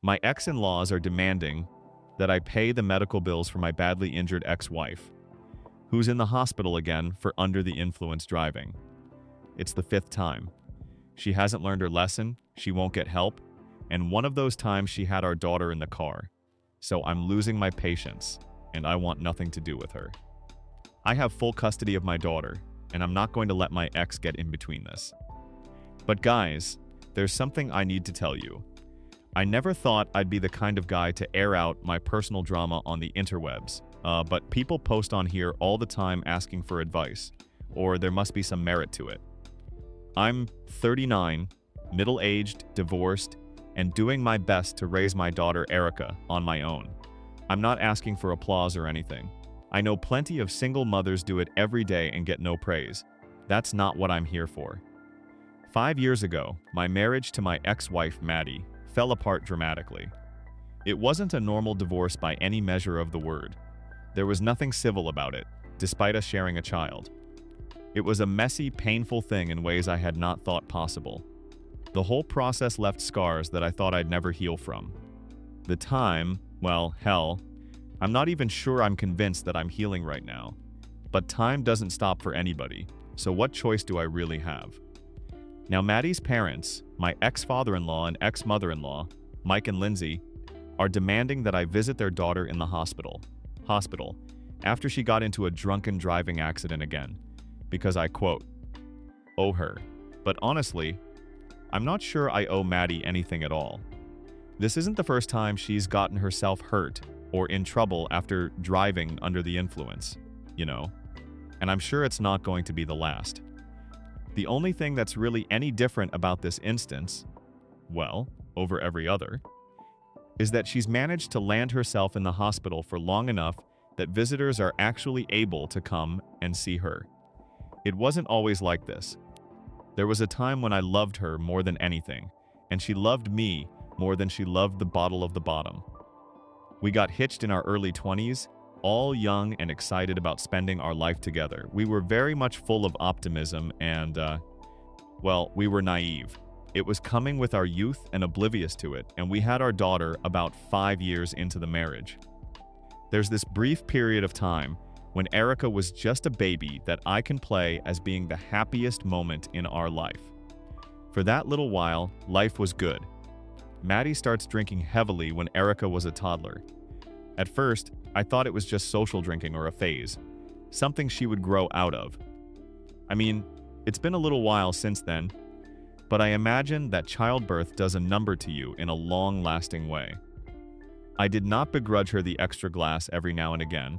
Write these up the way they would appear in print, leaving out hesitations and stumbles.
My ex-in-laws are demanding that I pay the medical bills for my badly injured ex-wife, who's in the hospital again for under the influence driving. It's the fifth time. She hasn't learned her lesson, she won't get help, and one of those times she had our daughter in the car. So I'm losing my patience, and I want nothing to do with her. I have full custody of my daughter, and I'm not going to let my ex get in between this. But guys, there's something I need to tell you. I never thought I'd be the kind of guy to air out my personal drama on the interwebs, but people post on here all the time asking for advice, or there must be some merit to it. I'm 39, middle-aged, divorced, and doing my best to raise my daughter Erica on my own. I'm not asking for applause or anything. I know plenty of single mothers do it every day and get no praise. That's not what I'm here for. 5 years ago, my marriage to my ex-wife Maddie fell apart dramatically. It wasn't a normal divorce by any measure of the word. There was nothing civil about it, despite us sharing a child. It was a messy, painful thing in ways I had not thought possible. The whole process left scars that I thought I'd never heal from. The time, well, hell, I'm not even sure I'm convinced that I'm healing right now. But time doesn't stop for anybody, so what choice do I really have? Now Maddie's parents, my ex-father-in-law and ex-mother-in-law, Mike and Lindsay, are demanding that I visit their daughter in the hospital, after she got into a drunken driving accident again, because I, quote, owe her. But honestly, I'm not sure I owe Maddie anything at all. This isn't the first time she's gotten herself hurt or in trouble after driving under the influence, you know, and I'm sure it's not going to be the last. The only thing that's really any different about this instance, well, over every other, is that she's managed to land herself in the hospital for long enough that visitors are actually able to come and see her. It wasn't always like this. There was a time when I loved her more than anything, and she loved me more than she loved the bottle of the bottom. We got hitched in our early 20s, all young and excited about spending our life together. We were very much full of optimism and, well, we were naive. It was coming with our youth and oblivious to it, and we had our daughter about 5 years into the marriage. There's this brief period of time when Erica was just a baby that I can play as being the happiest moment in our life. For that little while, life was good. Maddie starts drinking heavily when Erica was a toddler. At first, I thought it was just social drinking or a phase, something she would grow out of. I mean, it's been a little while since then, but I imagine that childbirth does a number to you in a long-lasting way. I did not begrudge her the extra glass every now and again,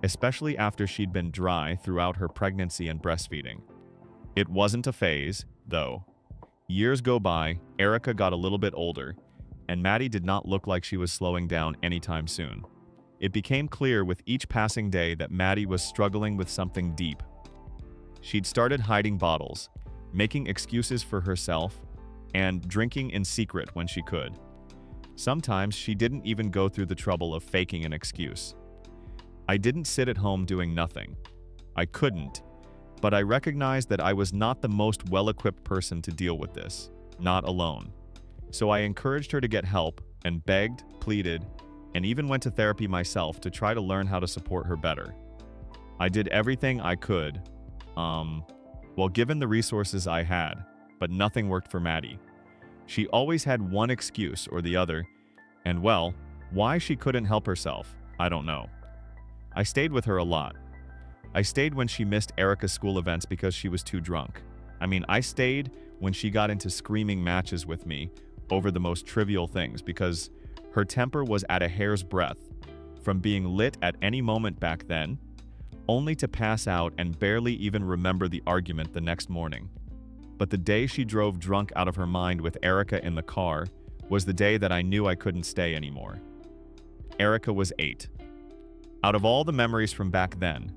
especially after she'd been dry throughout her pregnancy and breastfeeding. It wasn't a phase, though. Years go by, Erica got a little bit older, and Maddie did not look like she was slowing down anytime soon. It became clear with each passing day that Maddie was struggling with something deep. She'd started hiding bottles, making excuses for herself, and drinking in secret when she could. Sometimes she didn't even go through the trouble of faking an excuse. I didn't sit at home doing nothing. I couldn't, but I recognized that I was not the most well-equipped person to deal with this, not alone. So I encouraged her to get help and begged, pleaded, and even went to therapy myself to try to learn how to support her better. I did everything I could, well, given the resources I had, but nothing worked for Maddie. She always had one excuse or the other, and well, why she couldn't help herself, I don't know. I stayed with her a lot. I stayed when she missed Erica's school events because she was too drunk. I mean, I stayed when she got into screaming matches with me over the most trivial things because her temper was at a hair's breadth, from being lit at any moment back then, only to pass out and barely even remember the argument the next morning. But the day she drove drunk out of her mind with Erica in the car was the day that I knew I couldn't stay anymore. Erica was 8. Out of all the memories from back then,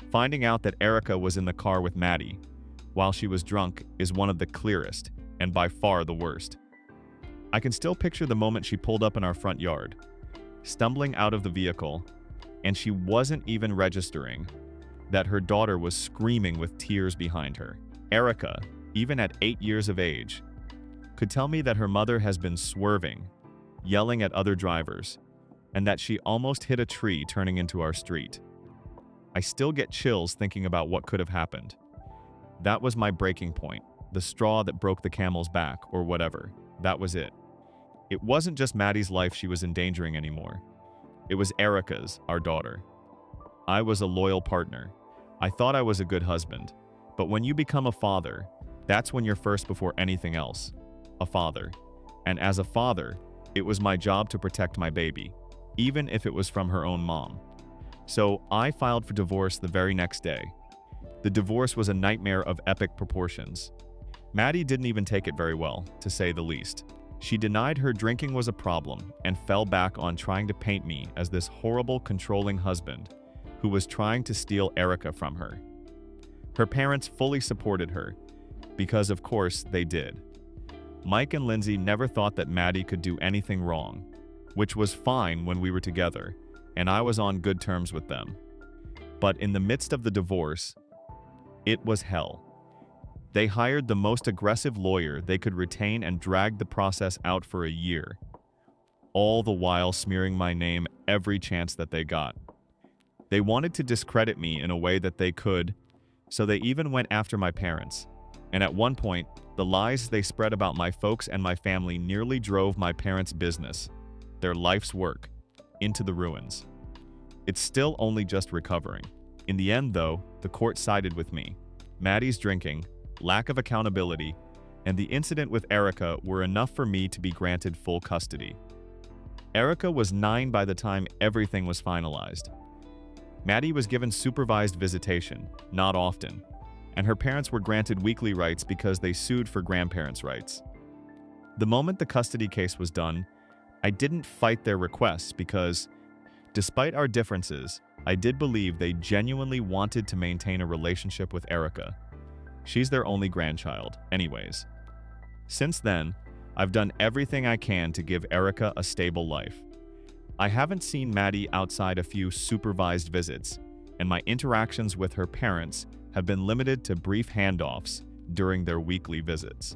finding out that Erica was in the car with Maddie while she was drunk is one of the clearest and by far the worst. I can still picture the moment she pulled up in our front yard, stumbling out of the vehicle, and she wasn't even registering that her daughter was screaming with tears behind her. Erica, even at 8 years of age, could tell me that her mother has been swerving, yelling at other drivers, and that she almost hit a tree turning into our street. I still get chills thinking about what could have happened. That was my breaking point, the straw that broke the camel's back, or whatever. That was it. It wasn't just Maddie's life she was endangering anymore. It was Erica's, our daughter. I was a loyal partner. I thought I was a good husband. But when you become a father, that's when you're first before anything else. A father. And as a father, it was my job to protect my baby, even if it was from her own mom. So I filed for divorce the very next day. The divorce was a nightmare of epic proportions. Maddie didn't even take it very well, to say the least. She denied her drinking was a problem and fell back on trying to paint me as this horrible, controlling husband who was trying to steal Erica from her. Her parents fully supported her, because of course they did. Mike and Lindsay never thought that Maddie could do anything wrong, which was fine when we were together, and I was on good terms with them. But in the midst of the divorce, it was hell. They hired the most aggressive lawyer they could retain and dragged the process out for a year, all the while smearing my name every chance that they got. They wanted to discredit me in a way that they could, so they even went after my parents. And at one point, the lies they spread about my folks and my family nearly drove my parents' business, their life's work, into the ruins. It's still only just recovering. In the end, though, the court sided with me. Maddie's drinking, lack of accountability, and the incident with Erica were enough for me to be granted full custody. Erica was 9 by the time everything was finalized. Maddie was given supervised visitation, not often, and her parents were granted weekly rights because they sued for grandparents' rights. The moment the custody case was done, I didn't fight their requests because, despite our differences, I did believe they genuinely wanted to maintain a relationship with Erica. She's their only grandchild, anyways. Since then, I've done everything I can to give Erica a stable life. I haven't seen Maddie outside a few supervised visits, and my interactions with her parents have been limited to brief handoffs during their weekly visits.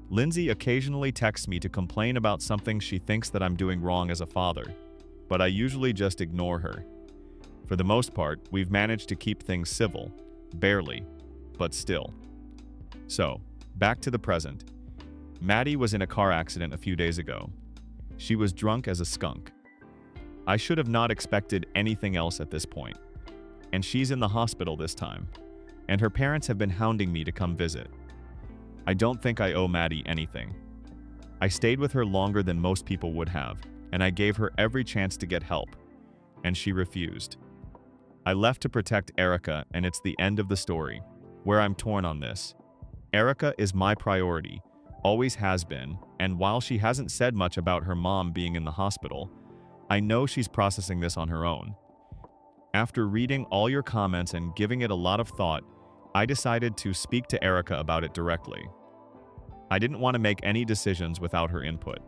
Lindsay occasionally texts me to complain about something she thinks that I'm doing wrong as a father, but I usually just ignore her. For the most part, we've managed to keep things civil, barely, but still. So, back to the present. Maddie was in a car accident a few days ago. She was drunk as a skunk. I should have not expected anything else at this point. And she's in the hospital this time. And her parents have been hounding me to come visit. I don't think I owe Maddie anything. I stayed with her longer than most people would have, and I gave her every chance to get help. And she refused. I left to protect Erica, and it's the end of the story, where I'm torn on this. Erica is my priority, always has been, and while she hasn't said much about her mom being in the hospital, I know she's processing this on her own. After reading all your comments and giving it a lot of thought, I decided to speak to Erica about it directly. I didn't want to make any decisions without her input,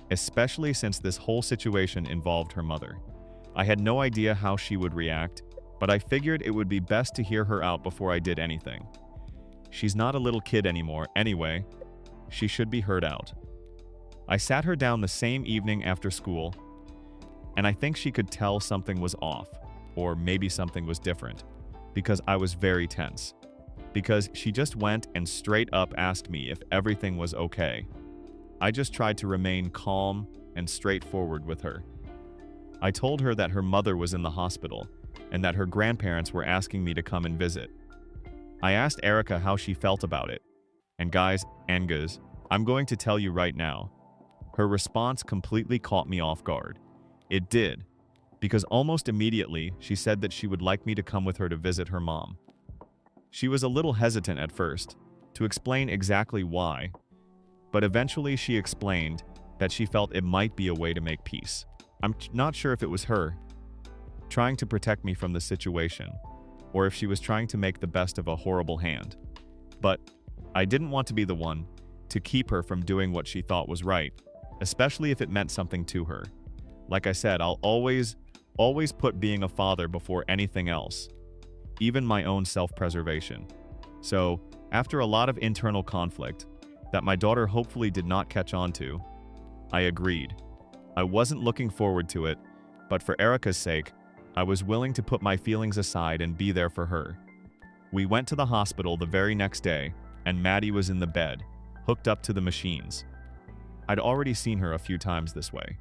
especially since this whole situation involved her mother. I had no idea how she would react, but I figured it would be best to hear her out before I did anything. She's not a little kid anymore anyway. She should be heard out. I sat her down the same evening after school, and I think she could tell something was off, or maybe something was different, because I was very tense. Because she just went and straight up asked me if everything was okay. I just tried to remain calm and straightforward with her. I told her that her mother was in the hospital, and that her grandparents were asking me to come and visit. I asked Erica how she felt about it. And guys and gals, I'm going to tell you right now, her response completely caught me off guard. It did, because almost immediately she said that she would like me to come with her to visit her mom. She was a little hesitant at first to explain exactly why, but eventually she explained that she felt it might be a way to make peace. I'm not sure if it was her trying to protect me from the situation, or if she was trying to make the best of a horrible hand. But I didn't want to be the one to keep her from doing what she thought was right, especially if it meant something to her. Like I said, I'll always put being a father before anything else, even my own self-preservation. So, after a lot of internal conflict that my daughter hopefully did not catch on to, I agreed. I wasn't looking forward to it, but for Erica's sake, I was willing to put my feelings aside and be there for her. We went to the hospital the very next day, and Maddie was in the bed, hooked up to the machines. I'd already seen her a few times this way.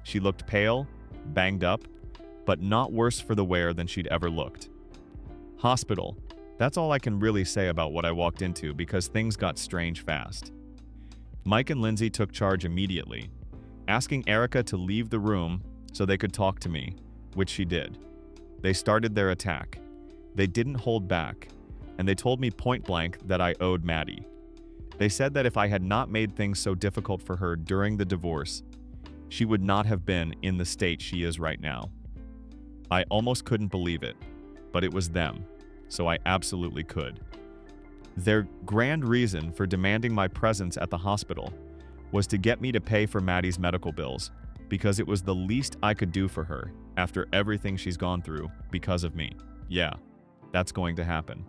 She looked pale, banged up, but not worse for the wear than she'd ever looked. Hospital. That's all I can really say about what I walked into because things got strange fast. Mike and Lindsay took charge immediately, asking Erica to leave the room so they could talk to me, which she did. They started their attack. They didn't hold back, and they told me point blank that I owed Maddie. They said that if I had not made things so difficult for her during the divorce, she would not have been in the state she is right now. I almost couldn't believe it, but it was them, so I absolutely could. Their grand reason for demanding my presence at the hospital was to get me to pay for Maddie's medical bills, because it was the least I could do for her after everything she's gone through because of me. Yeah, that's going to happen.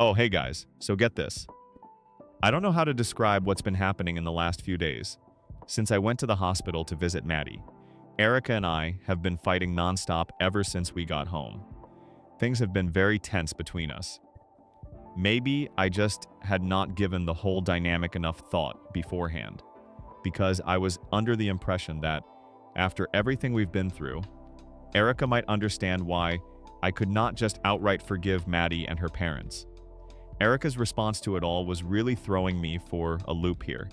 Oh, hey guys, so get this. I don't know how to describe what's been happening in the last few days. Since I went to the hospital to visit Maddie, Erica and I have been fighting nonstop ever since we got home. Things have been very tense between us. Maybe I just had not given the whole dynamic enough thought beforehand, because I was under the impression that, after everything we've been through, Erica might understand why I could not just outright forgive Maddie and her parents. Erica's response to it all was really throwing me for a loop here.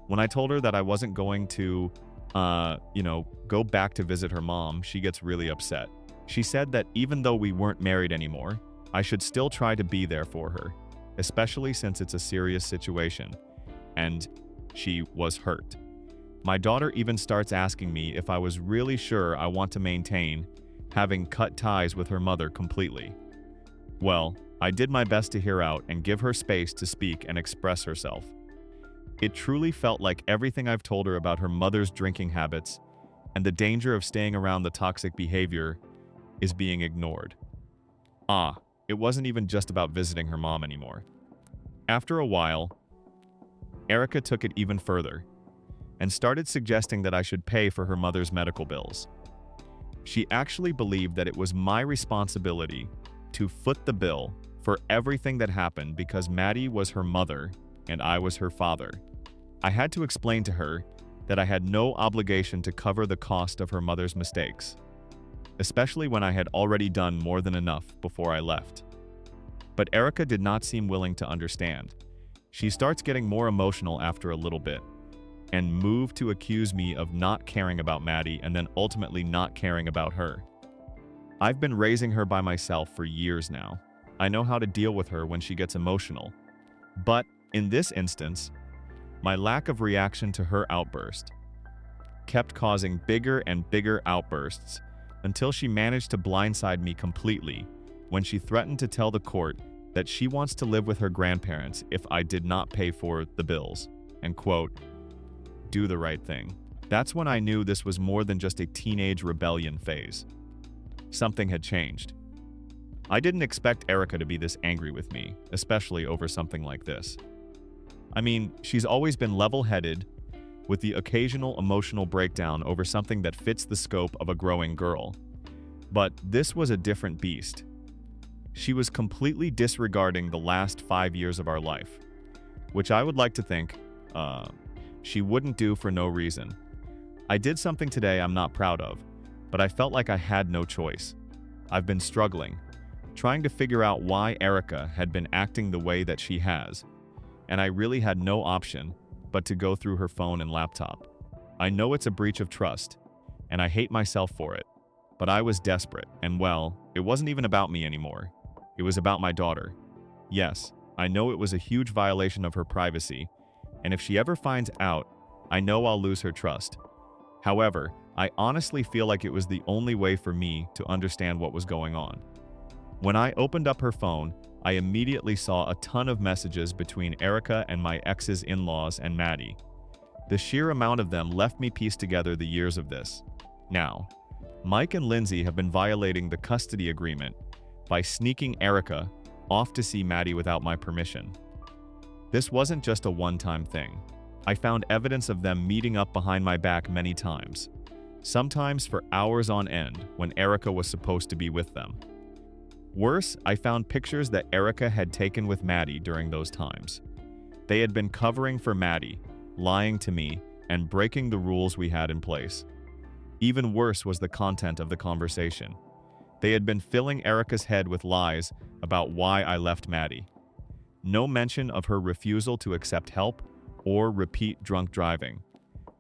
When I told her that I wasn't going to, go back to visit her mom, she gets really upset. She said that even though we weren't married anymore, I should still try to be there for her, especially since it's a serious situation, and she was hurt. My daughter even starts asking me if I was really sure I want to maintain having cut ties with her mother completely. Well, I did my best to hear out and give her space to speak and express herself. It truly felt like everything I've told her about her mother's drinking habits and the danger of staying around the toxic behavior is being ignored. It wasn't even just about visiting her mom anymore. After a while, Erica took it even further and started suggesting that I should pay for her mother's medical bills. She actually believed that it was my responsibility to foot the bill for everything that happened because Maddie was her mother and I was her father. I had to explain to her that I had no obligation to cover the cost of her mother's mistakes, especially when I had already done more than enough before I left. But Erica did not seem willing to understand. She starts getting more emotional after a little bit and moved to accuse me of not caring about Maddie and then ultimately not caring about her. I've been raising her by myself for years now. I know how to deal with her when she gets emotional. But in this instance, my lack of reaction to her outburst kept causing bigger and bigger outbursts until she managed to blindside me completely when she threatened to tell the court that she wants to live with her grandparents if I did not pay for the bills and, quote, do the right thing. That's when I knew this was more than just a teenage rebellion phase. Something had changed. I didn't expect Erica to be this angry with me, especially over something like this. I mean, she's always been level-headed, with the occasional emotional breakdown over something that fits the scope of a growing girl. But this was a different beast. She was completely disregarding the last 5 years of our life, which I would like to think she wouldn't do for no reason. I did something today I'm not proud of, but I felt like I had no choice. I've been struggling, trying to figure out why Erica had been acting the way that she has, and I really had no option but to go through her phone and laptop. I know it's a breach of trust, and I hate myself for it, but I was desperate, and well, it wasn't even about me anymore. It was about my daughter. Yes, I know it was a huge violation of her privacy, and if she ever finds out, I know I'll lose her trust. However, I honestly feel like it was the only way for me to understand what was going on. When I opened up her phone, I immediately saw a ton of messages between Erica and my ex's in-laws and Maddie. The sheer amount of them left me piece together the years of this. Now, Mike and Lindsay have been violating the custody agreement by sneaking Erica off to see Maddie without my permission. This wasn't just a one-time thing. I found evidence of them meeting up behind my back many times, sometimes for hours on end when Erica was supposed to be with them. Worse, I found pictures that Erica had taken with Maddie during those times. They had been covering for Maddie, lying to me, and breaking the rules we had in place. Even worse was the content of the conversation. They had been filling Erica's head with lies about why I left Maddie. No mention of her refusal to accept help or repeat drunk driving.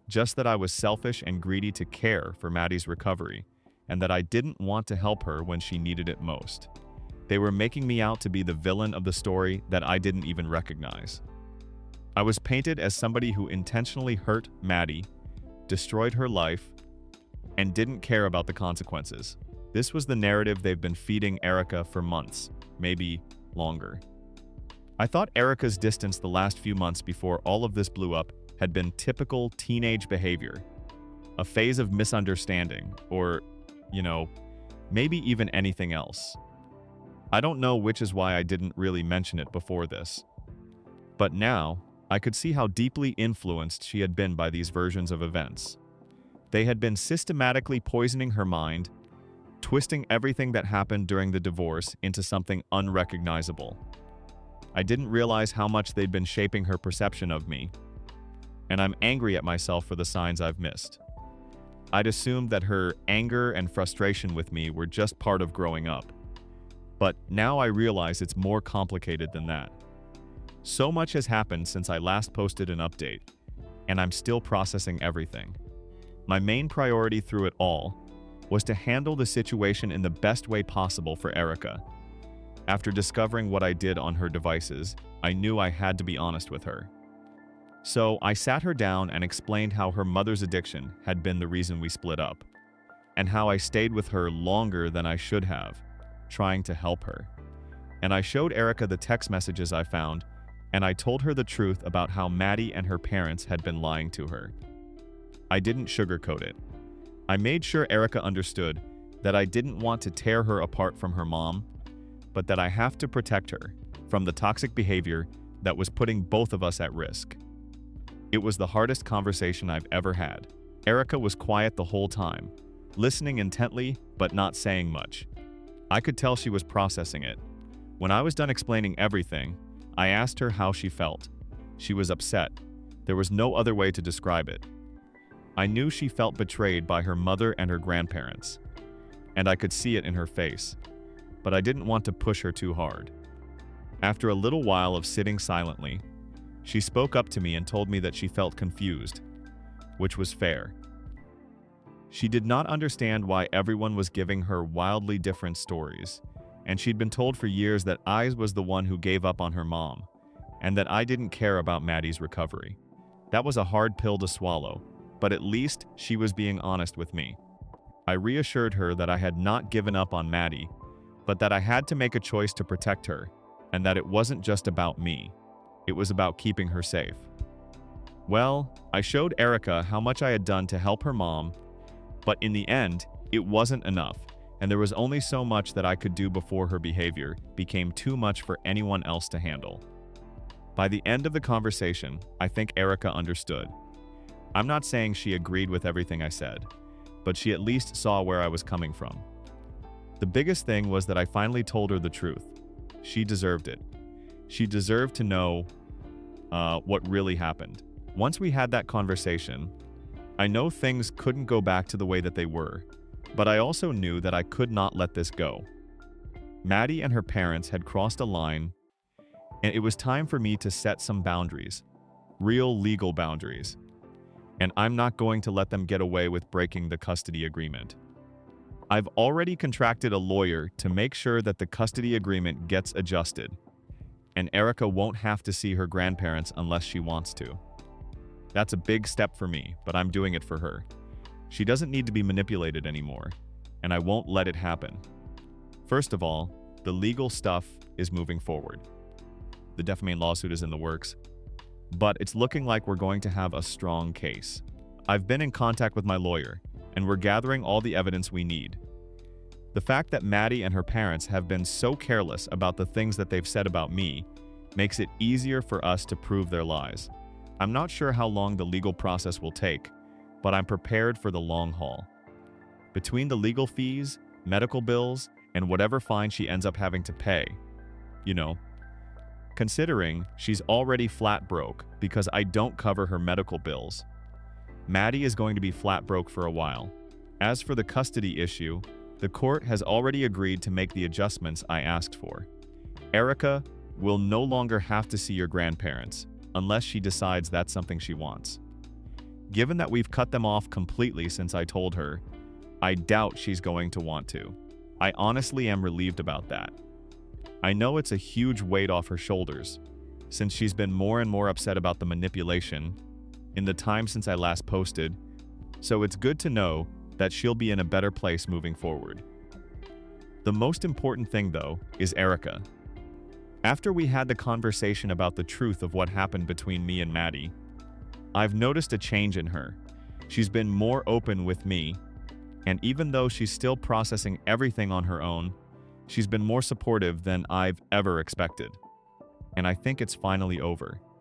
Just that I was selfish and greedy to care for Maddie's recovery, and that I didn't want to help her when she needed it most. They were making me out to be the villain of the story that I didn't even recognize. I was painted as somebody who intentionally hurt Maddie, destroyed her life, and didn't care about the consequences. This was the narrative they've been feeding Erica for months, maybe longer. I thought Erica's distance the last few months before all of this blew up had been typical teenage behavior, a phase of misunderstanding, or, maybe even anything else. I don't know, which is why I didn't really mention it before this. But now, I could see how deeply influenced she had been by these versions of events. They had been systematically poisoning her mind, twisting everything that happened during the divorce into something unrecognizable. I didn't realize how much they'd been shaping her perception of me, and I'm angry at myself for the signs I've missed. I'd assumed that her anger and frustration with me were just part of growing up. But now I realize it's more complicated than that. So much has happened since I last posted an update, and I'm still processing everything. My main priority through it all was to handle the situation in the best way possible for Erica. After discovering what I did on her devices, I knew I had to be honest with her. So I sat her down and explained how her mother's addiction had been the reason we split up, and how I stayed with her longer than I should have, trying to help her. And I showed Erica the text messages I found, and I told her the truth about how Maddie and her parents had been lying to her. I didn't sugarcoat it. I made sure Erica understood that I didn't want to tear her apart from her mom, but that I have to protect her from the toxic behavior that was putting both of us at risk. It was the hardest conversation I've ever had. Erica was quiet the whole time, listening intently but not saying much. I could tell she was processing it. When I was done explaining everything, I asked her how she felt. She was upset. There was no other way to describe it. I knew she felt betrayed by her mother and her grandparents, and I could see it in her face, but I didn't want to push her too hard. After a little while of sitting silently, she spoke up to me and told me that she felt confused, which was fair. She did not understand why everyone was giving her wildly different stories, and she'd been told for years that I was the one who gave up on her mom, and that I didn't care about Maddie's recovery. That was a hard pill to swallow, but at least she was being honest with me. I reassured her that I had not given up on Maddie, but that I had to make a choice to protect her, and that it wasn't just about me. It was about keeping her safe. Well, I showed Erica how much I had done to help her mom, but in the end, it wasn't enough, and there was only so much that I could do before her behavior became too much for anyone else to handle. By the end of the conversation, I think Erica understood. I'm not saying she agreed with everything I said, but she at least saw where I was coming from. The biggest thing was that I finally told her the truth. She deserved it. She deserved to know what really happened. Once we had that conversation, I know things couldn't go back to the way that they were, but I also knew that I could not let this go. Maddie and her parents had crossed a line, and it was time for me to set some boundaries, real legal boundaries. And I'm not going to let them get away with breaking the custody agreement. I've already contracted a lawyer to make sure that the custody agreement gets adjusted, and Erica won't have to see her grandparents unless she wants to. That's a big step for me, but I'm doing it for her. She doesn't need to be manipulated anymore, and I won't let it happen. First of all, the legal stuff is moving forward. The defamation lawsuit is in the works, but it's looking like we're going to have a strong case. I've been in contact with my lawyer, and we're gathering all the evidence we need. The fact that Maddie and her parents have been so careless about the things that they've said about me makes it easier for us to prove their lies. I'm not sure how long the legal process will take, but I'm prepared for the long haul. Between the legal fees, medical bills, and whatever fine she ends up having to pay, you know, considering she's already flat broke because I don't cover her medical bills, Maddie is going to be flat broke for a while. As for the custody issue, the court has already agreed to make the adjustments I asked for. Erica will no longer have to see your grandparents, unless she decides that's something she wants. Given that we've cut them off completely since I told her, I doubt she's going to want to. I honestly am relieved about that. I know it's a huge weight off her shoulders, since she's been more and more upset about the manipulation in the time since I last posted, so it's good to know that she'll be in a better place moving forward. The most important thing, though, is Erica. After we had the conversation about the truth of what happened between me and Maddie, I've noticed a change in her. She's been more open with me, and even though she's still processing everything on her own, she's been more supportive than I've ever expected. And I think it's finally over.